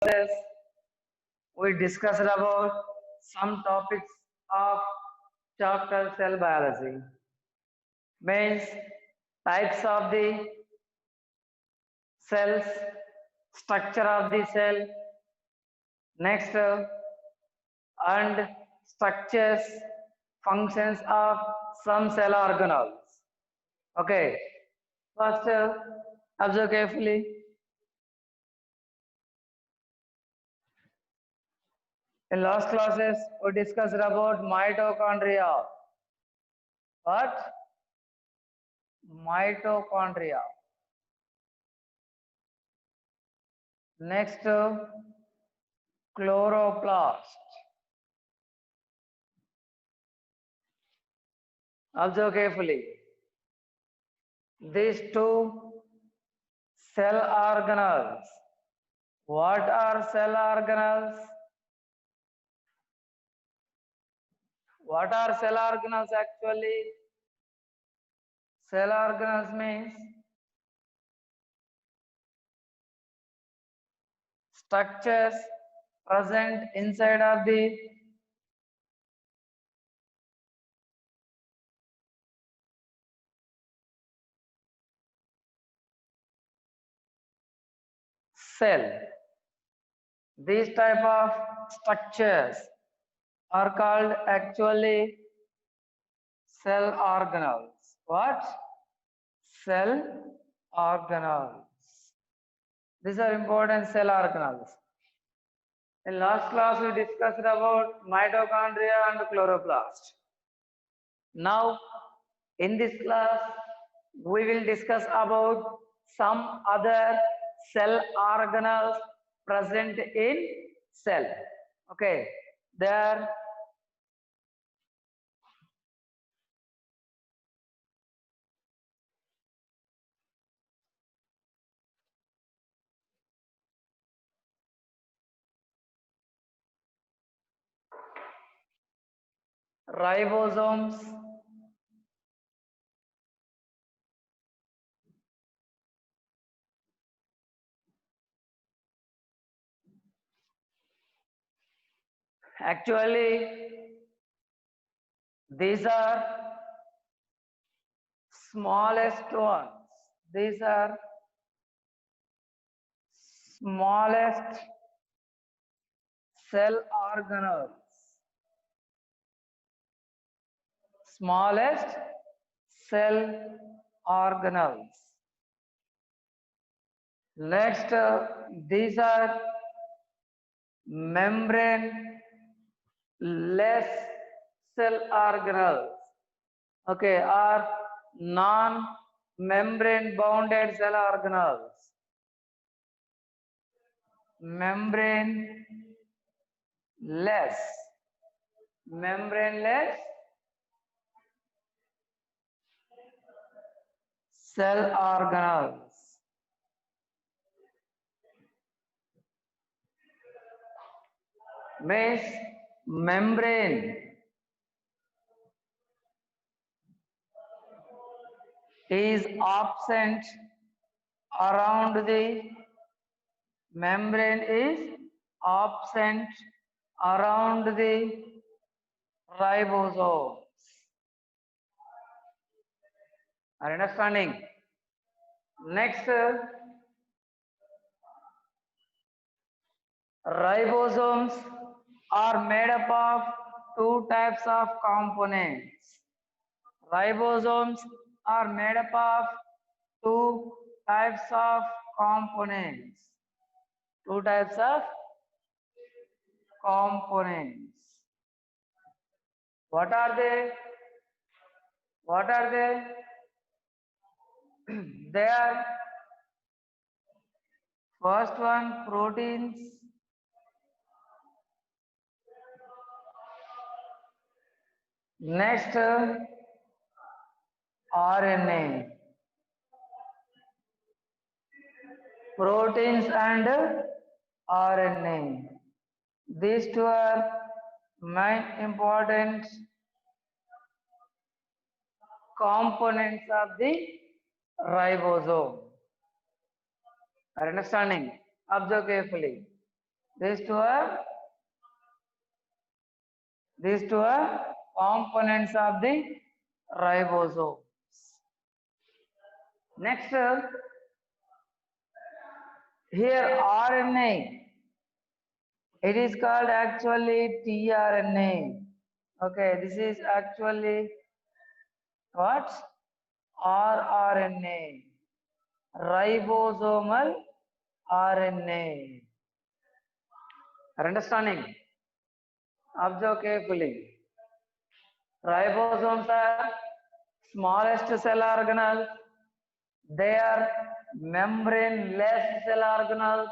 classes, we discussed about some topics of chapter cell biology. Means types of the cells, structure of the cell, next and structures, functions of some cell organelles. Okay, first observe carefully. In last classes, we discussed about mitochondria. What? Mitochondria. Next, chloroplast. Observe carefully. These two cell organelles. What are cell organelles? What are cell organelles actually? Cell organelles means structures present inside of the cell. These type of structures are called actually cell organelles. What? Cell organelles. These are important cell organelles. In last class, we discussed about mitochondria and chloroplast. Now, in this class, we will discuss about some other cell organelles present in cell. Okay, they are ribosomes, actually these are smallest ones. These are smallest cell organelles. Smallest cell organelles. Next, these are membrane less cell organelles. Okay, are non-membrane bounded cell organelles. Membraneless cell organelles. Means membrane is absent around the membrane is absent around the ribosomes. Are you understanding? Next, ribosomes are made up of two types of components. Ribosomes are made up of two types of components. Two types of components. What are they? What are they? They are first one proteins, next RNA. Proteins and RNA. These two are main important components of the ribosome. Are you understanding? Observe carefully. These two are components of the ribosome. Next, here RNA, it is called actually tRNA. Okay, this is actually what? rRNA, ribosomal RNA. Are understanding? Observe carefully. Ribosomes are smallest cell organelles. They are membrane-less cell organelles.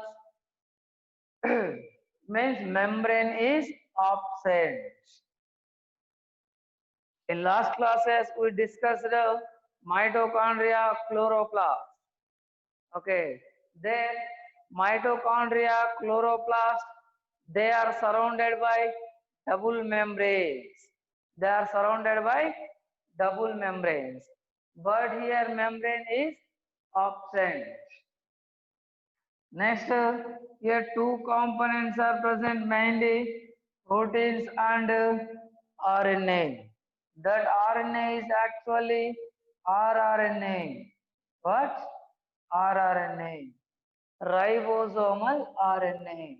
Means membrane is absent. In last classes, we discussed the mitochondria, chloroplast. Okay, there mitochondria, chloroplast, they are surrounded by double membranes. They are surrounded by double membranes. But here membrane is absent. Next, here two components are present, mainly proteins and RNA. That RNA is actually rRNA. What? rRNA. Ribosomal RNA.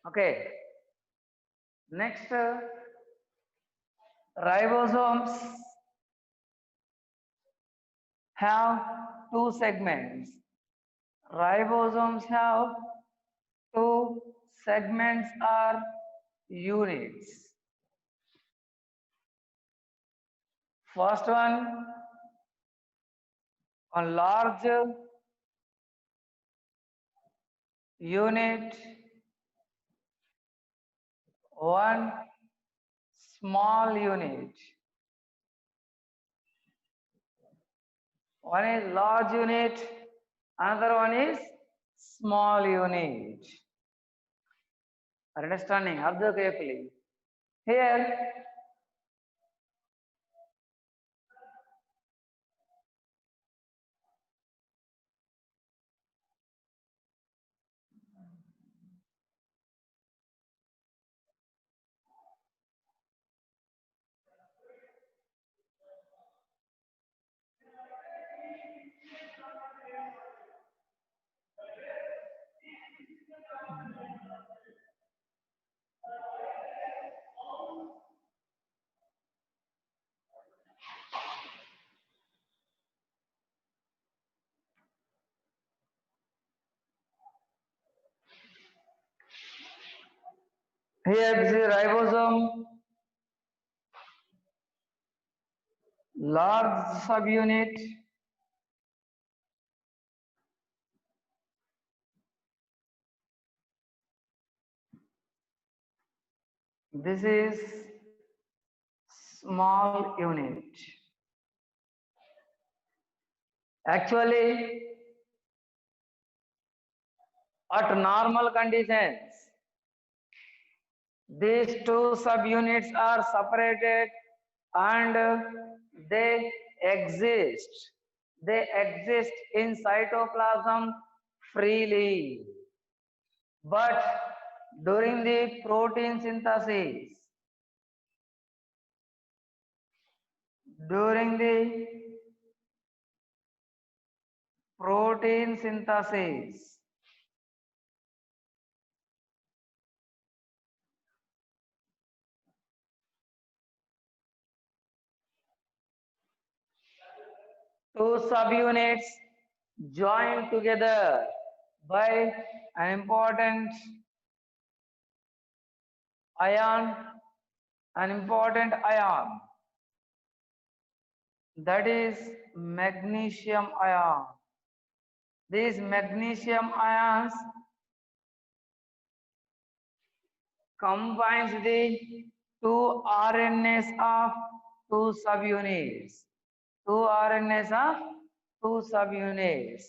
Okay. Next, ribosomes have two segments. Ribosomes have two segments or units. First one large unit, one small unit. One is large unit, another one is small unit. Understanding? Observe carefully. Here, this is ribosome, large subunit, this is small unit. Actually, at normal conditions, these two subunits are separated and they exist. They exist in cytoplasm freely. But during the protein synthesis, two subunits join together by an important ion, that is magnesium ion. These magnesium ions combines the two RNAs of two subunits. Two RNAs of two subunits.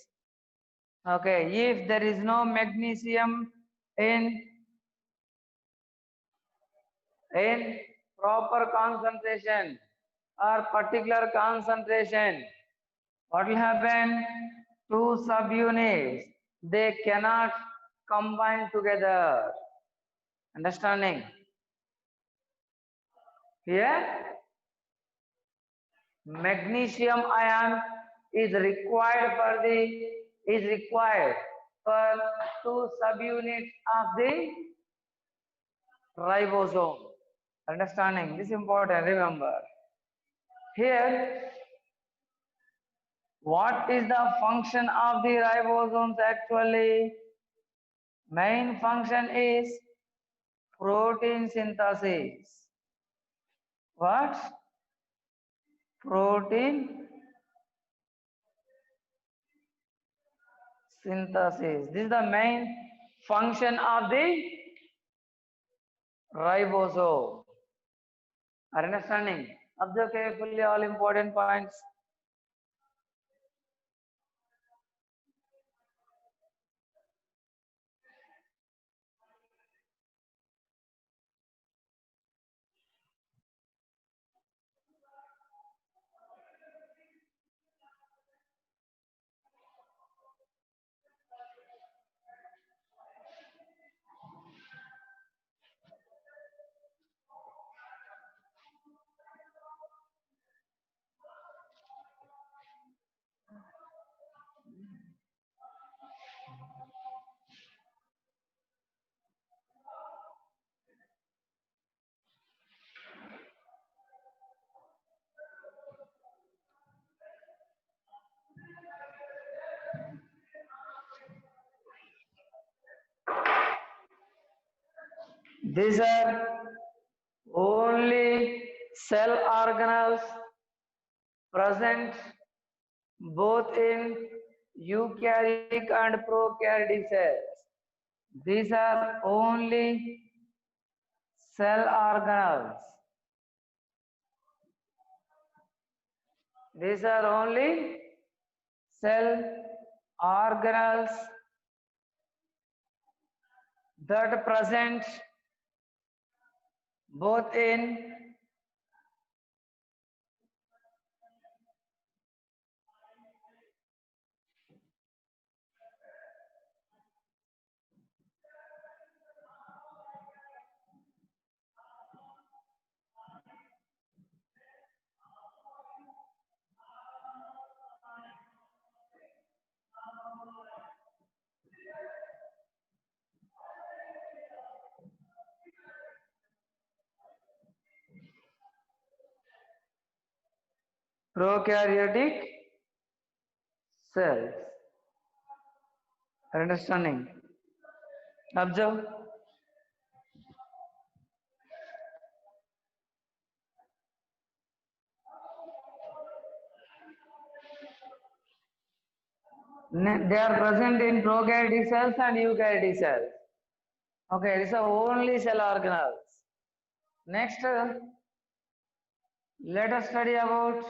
Okay, if there is no magnesium in in proper concentration or particular concentration, what will happen? Two subunits, they cannot combine together. Understanding? Here, magnesium ion is required for two subunits of the ribosome. Understanding? This is important, remember. Here, what is the function of the ribosomes actually? Main function is protein synthesis. What? Protein synthesis. This is the main function of the ribosome. Are you understanding? Observe carefully all important points. These are only cell organelles present both in eukaryotic and prokaryotic cells. These are only cell organelles. These are only cell organelles that present both in prokaryotic cells. Understanding? Observe. They are present in prokaryotic cells and eukaryotic cells. Okay, these are only cell organelles. Next, let us study about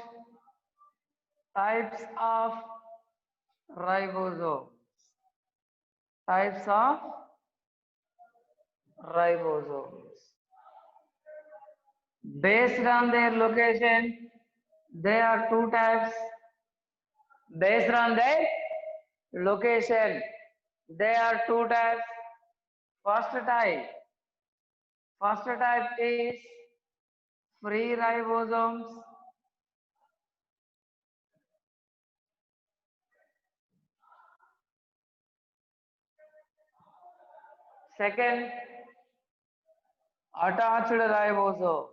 types of ribosomes. Types of ribosomes. Based on their location, there are two types. Based on their location, there are two types. First type is free ribosomes. Second, attached ribosomes.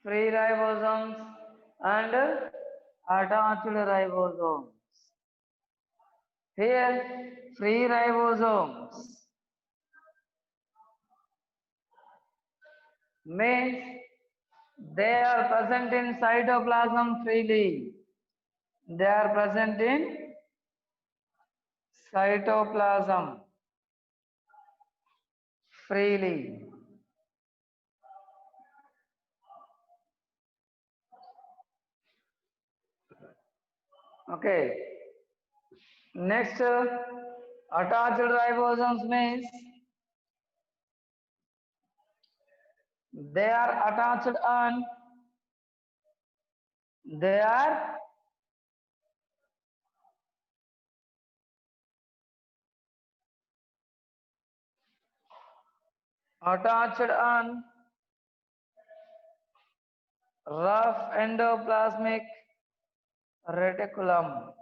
Free ribosomes and attached ribosomes. Here, free ribosomes means they are present in cytoplasm freely. They are present in cytoplasm freely. Okay. Next, attached ribosomes means they are attached on they are attached on rough endoplasmic reticulum.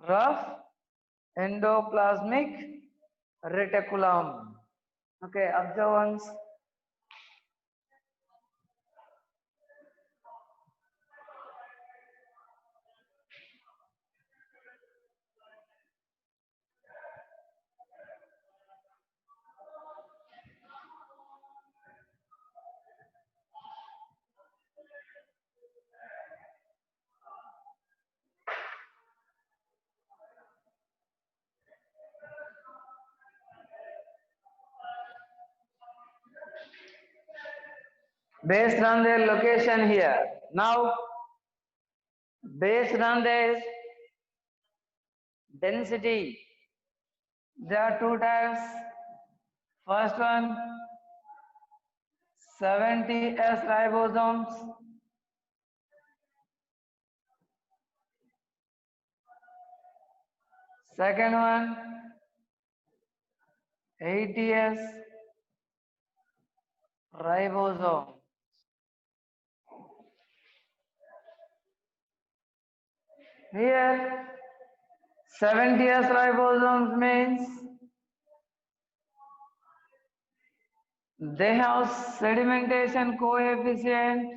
Rough endoplasmic reticulum. Okay, observe once. Based on their location here. Now, based on their density, there are two types. First one, 70S ribosomes. Second one, 80S ribosome. Here, 70S ribosomes means they have sedimentation coefficient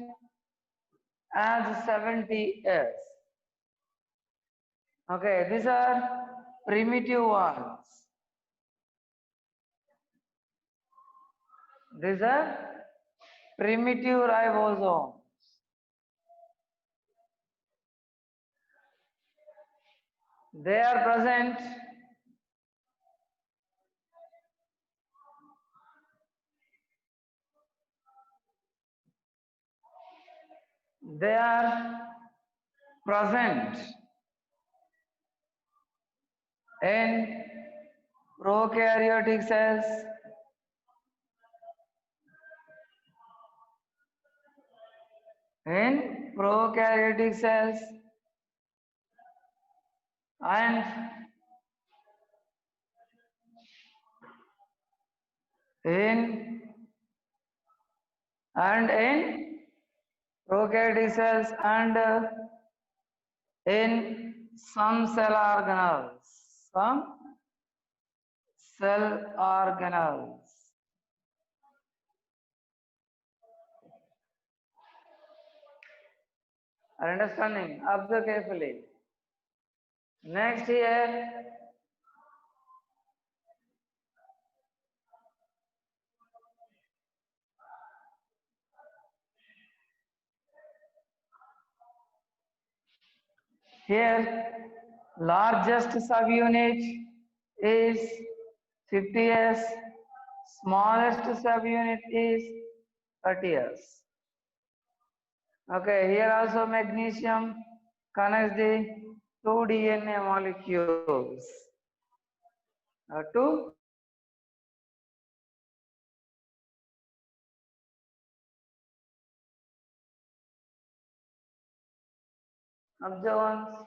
as 70S. Okay, these are primitive ones. These are primitive ribosomes. They are present they are present in prokaryotic cells, in prokaryotic cells and in prokaryotic cells and in some cell organelles. Some cell organelles. Are understanding? Observe carefully. Next here, largest subunit is 50S, smallest subunit is 30S. Okay, here also magnesium connects the two DNA molecules. Two observance.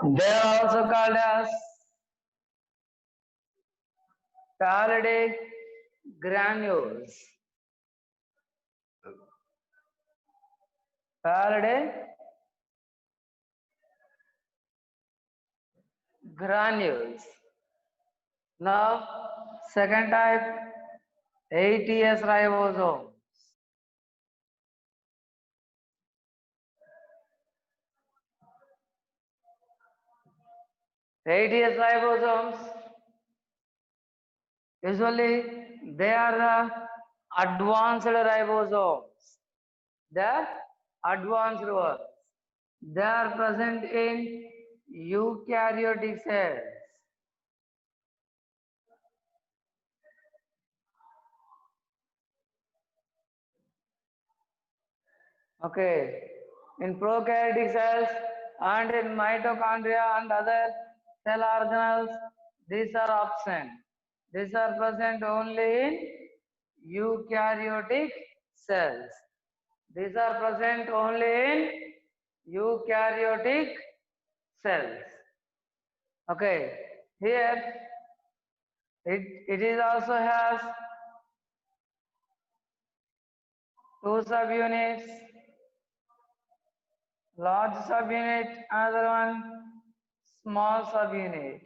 They are also called as palladic granules. Palladic granules. Now, second type, ATS ribosome. ATS ribosomes, usually they are the advanced ribosomes. The advanced ones. They are present in eukaryotic cells. Okay. In prokaryotic cells and in mitochondria and other cell organelles, these are absent. These are present only in eukaryotic cells. These are present only in eukaryotic cells. Okay. Here it is also has two subunits, large subunit, another one small subunit.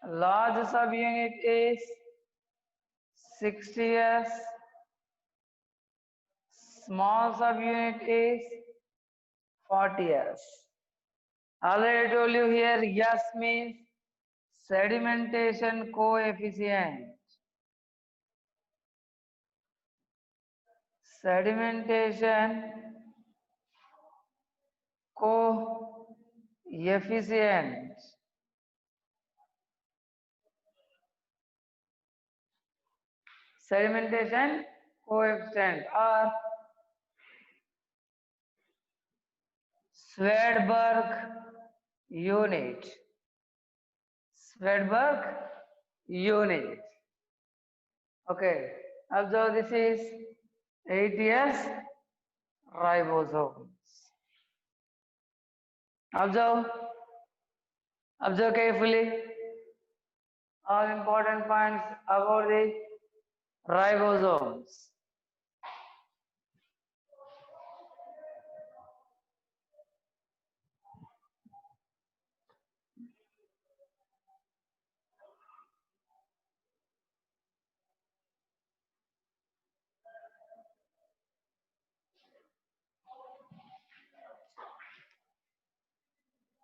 Large subunit is 60s, small subunit is 40s. Already told you here, S means sedimentation coefficient. Sedimentation coefficient. Sedimentation coefficient or Swedberg unit. Swedberg unit. Okay, observe this is ATS ribosomes. Observe, observe carefully all important points about the ribosomes.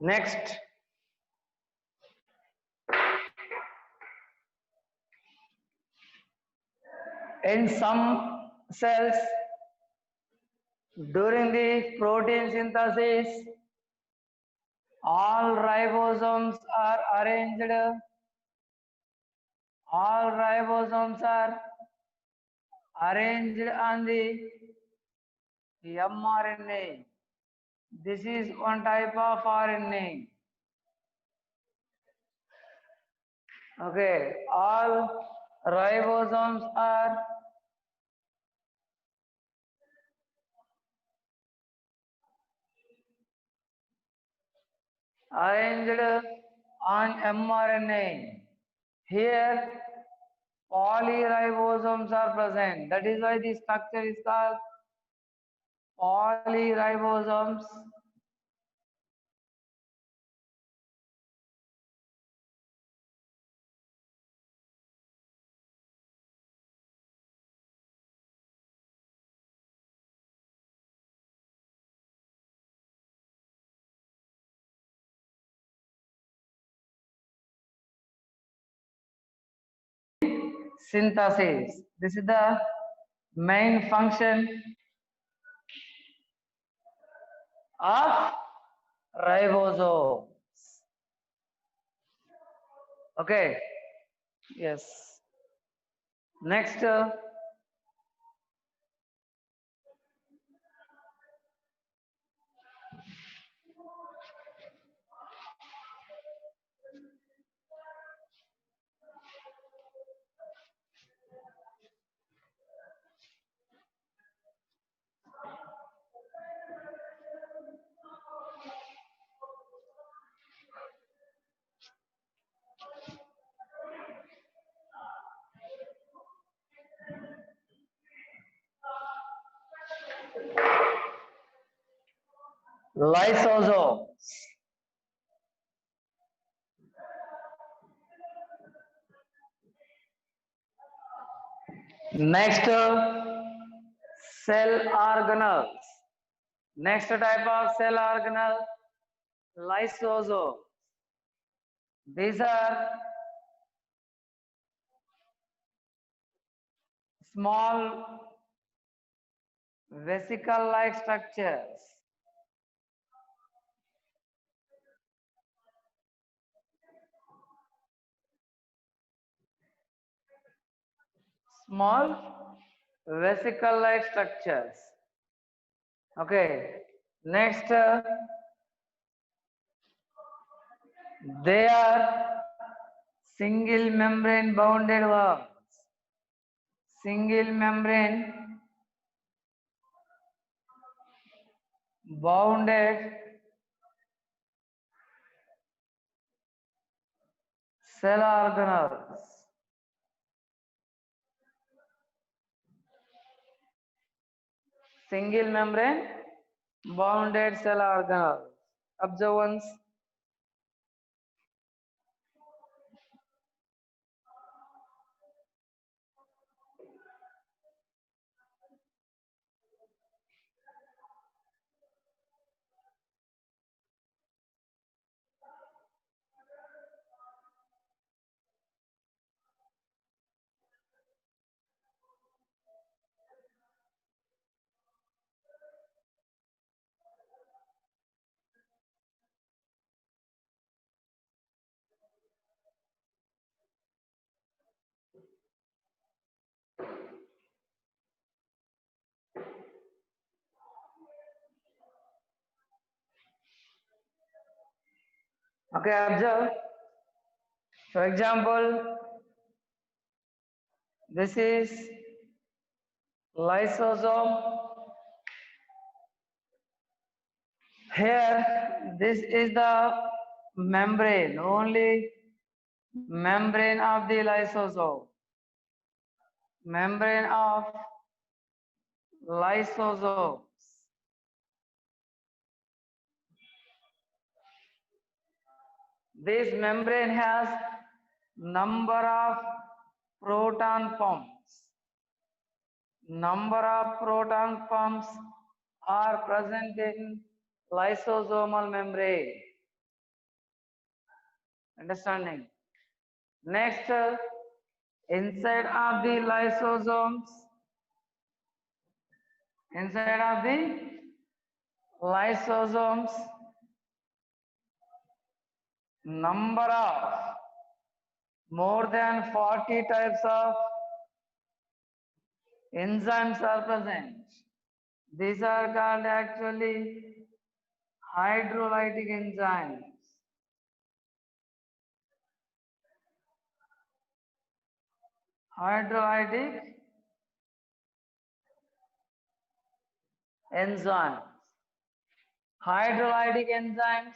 Next, in some cells, during the protein synthesis, all ribosomes are arranged. All ribosomes are arranged on the mRNA. This is one type of RNA. Okay, all ribosomes are arranged on mRNA. Here, polyribosomes are present. That is why the structure is called polyribosomes. Synthesis. This is the main function of ribosomes. Okay. Yes. Next, lysosomes. Next, cell organelles. Next type of cell organelle, lysosome. These are small vesicle-like structures. Small vesicle-like structures. Okay. Next, they are single membrane bounded worms. Single membrane bounded cell organelles. Single membrane bounded cell organelles. Observe once. Okay, observe. For example, this is lysosome. Here, this is the membrane, only membrane of the lysosome. Membrane of lysosomes. This membrane has number of proton pumps. Number of proton pumps are present in lysosomal membrane. Understanding? Next, inside of the lysosomes, number of more than 40 types of enzymes are present. These are called actually hydrolytic enzymes. Hydrolytic enzymes. Hydrolytic enzymes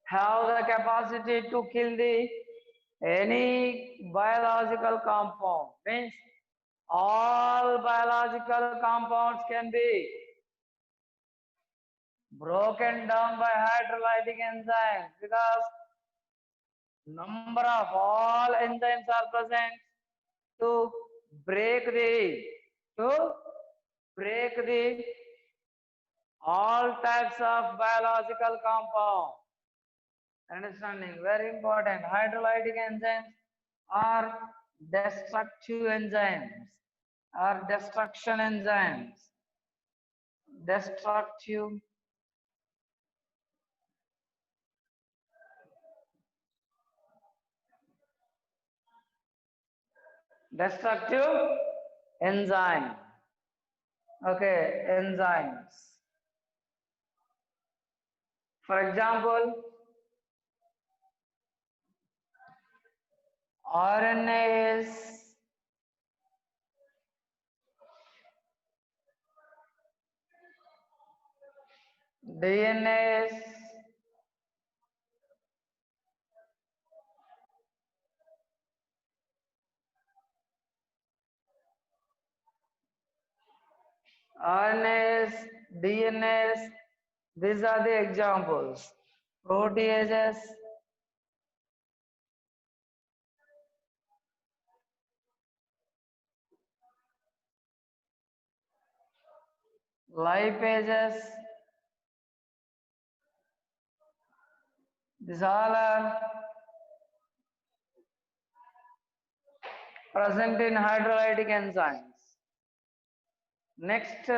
have the capacity to kill any biological compound. Means all biological compounds can be broken down by hydrolytic enzymes because number of all enzymes are present to break the all types of biological compound. Understanding very important. Hydrolytic enzymes are destructive enzymes or destruction enzymes. Destructive enzyme. Okay, enzymes. For example, RNA is DNA is RNAs, DNAs, these are the examples. Proteases, lipases, these all are present in hydrolytic enzymes. Next,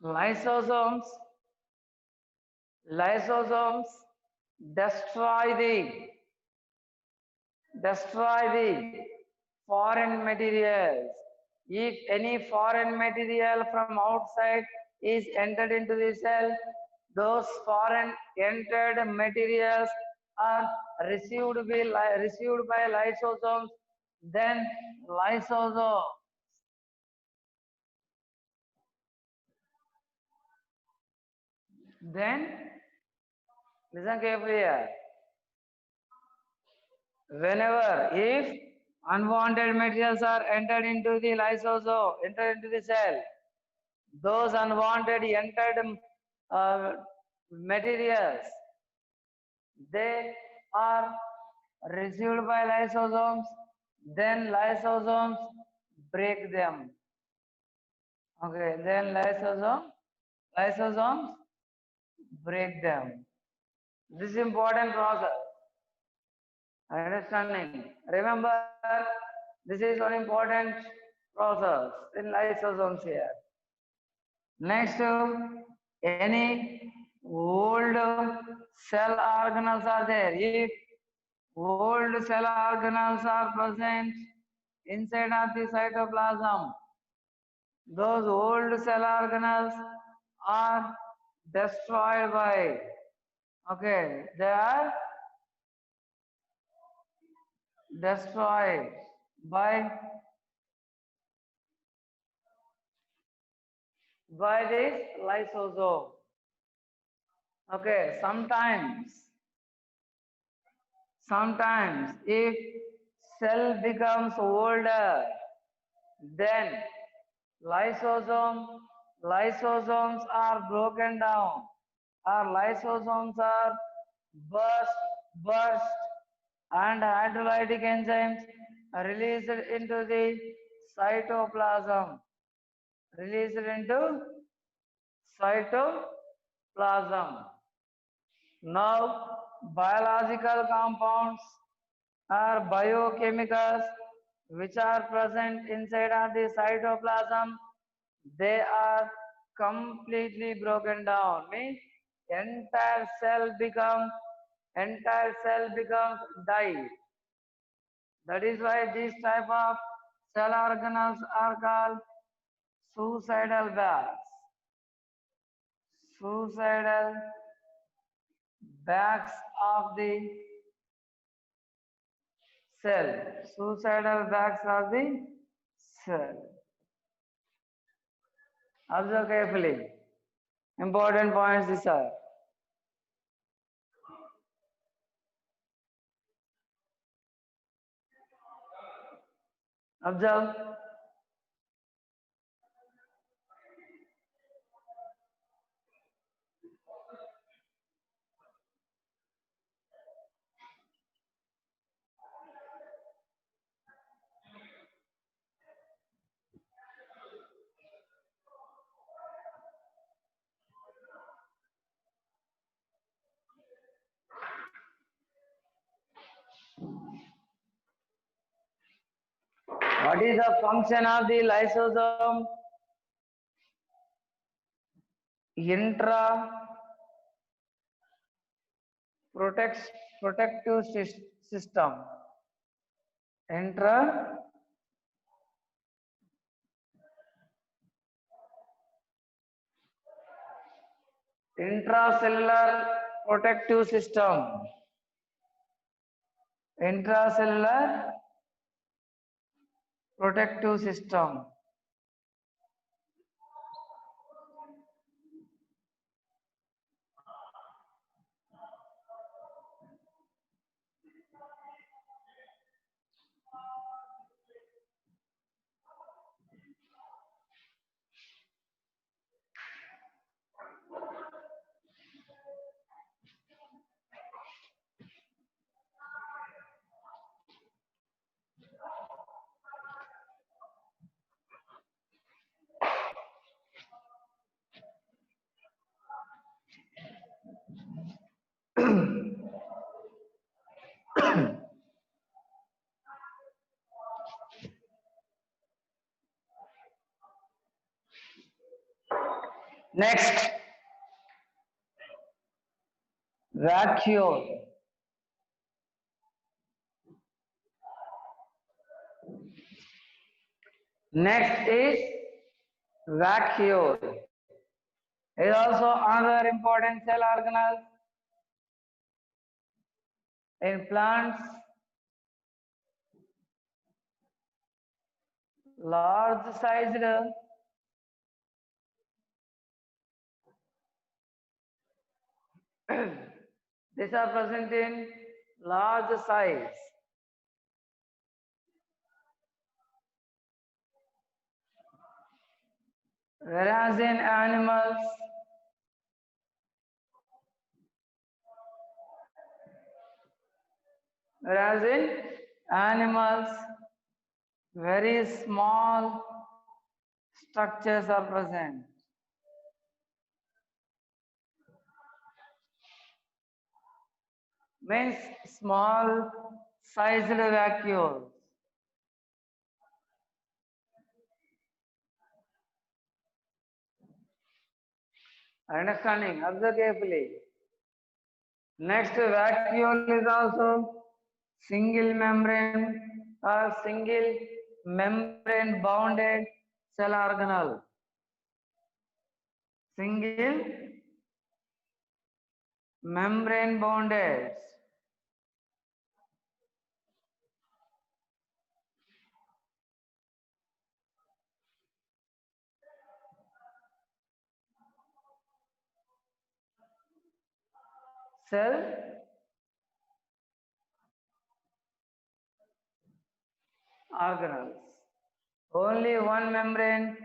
lysosomes. Lysosomes destroy the foreign materials. If any foreign material from outside is entered into the cell, those foreign entered materials are received by lysosomes. Then lysosome. Then listen carefully here. Whenever if unwanted materials are entered into the lysosome, entered into the cell, those unwanted entered materials, they are received by lysosomes, then lysosomes break them. Okay, then lysosomes break them. This is important process. Understanding. Remember, this is one important process in lysosomes here. Next, any old cell organelles are there. If old cell organelles are present inside of the cytoplasm, those old cell organelles are destroyed by, okay, they are destroyed by this lysosome. Okay, sometimes if cell becomes older, then lysosomes are broken down, or lysosomes are burst, and hydrolytic enzymes are released into the cytoplasm. Released into cytoplasm. Now, biological compounds are biochemicals which are present inside of the cytoplasm. They are completely broken down. Means entire cell becomes died. That is why these type of cell organelles are called suicidal bags. Suicidal bags of the cell. Suicidal bags of the cell. Observe carefully. Important points these are. Observe. What is the function of the lysosome? Intra protective system. Intracellular protective system. Intracellular protective system. Next, vacuole. Next is vacuole. Is also another important cell organelle in plants. Large sized, these are present in large size. Whereas in animals, very small structures are present. Means small sized vacuoles. Understanding? Observe carefully. Next, vacuole is also single membrane or single membrane bounded cell organelle. Single membrane bounded. Cell organelles. Only one membrane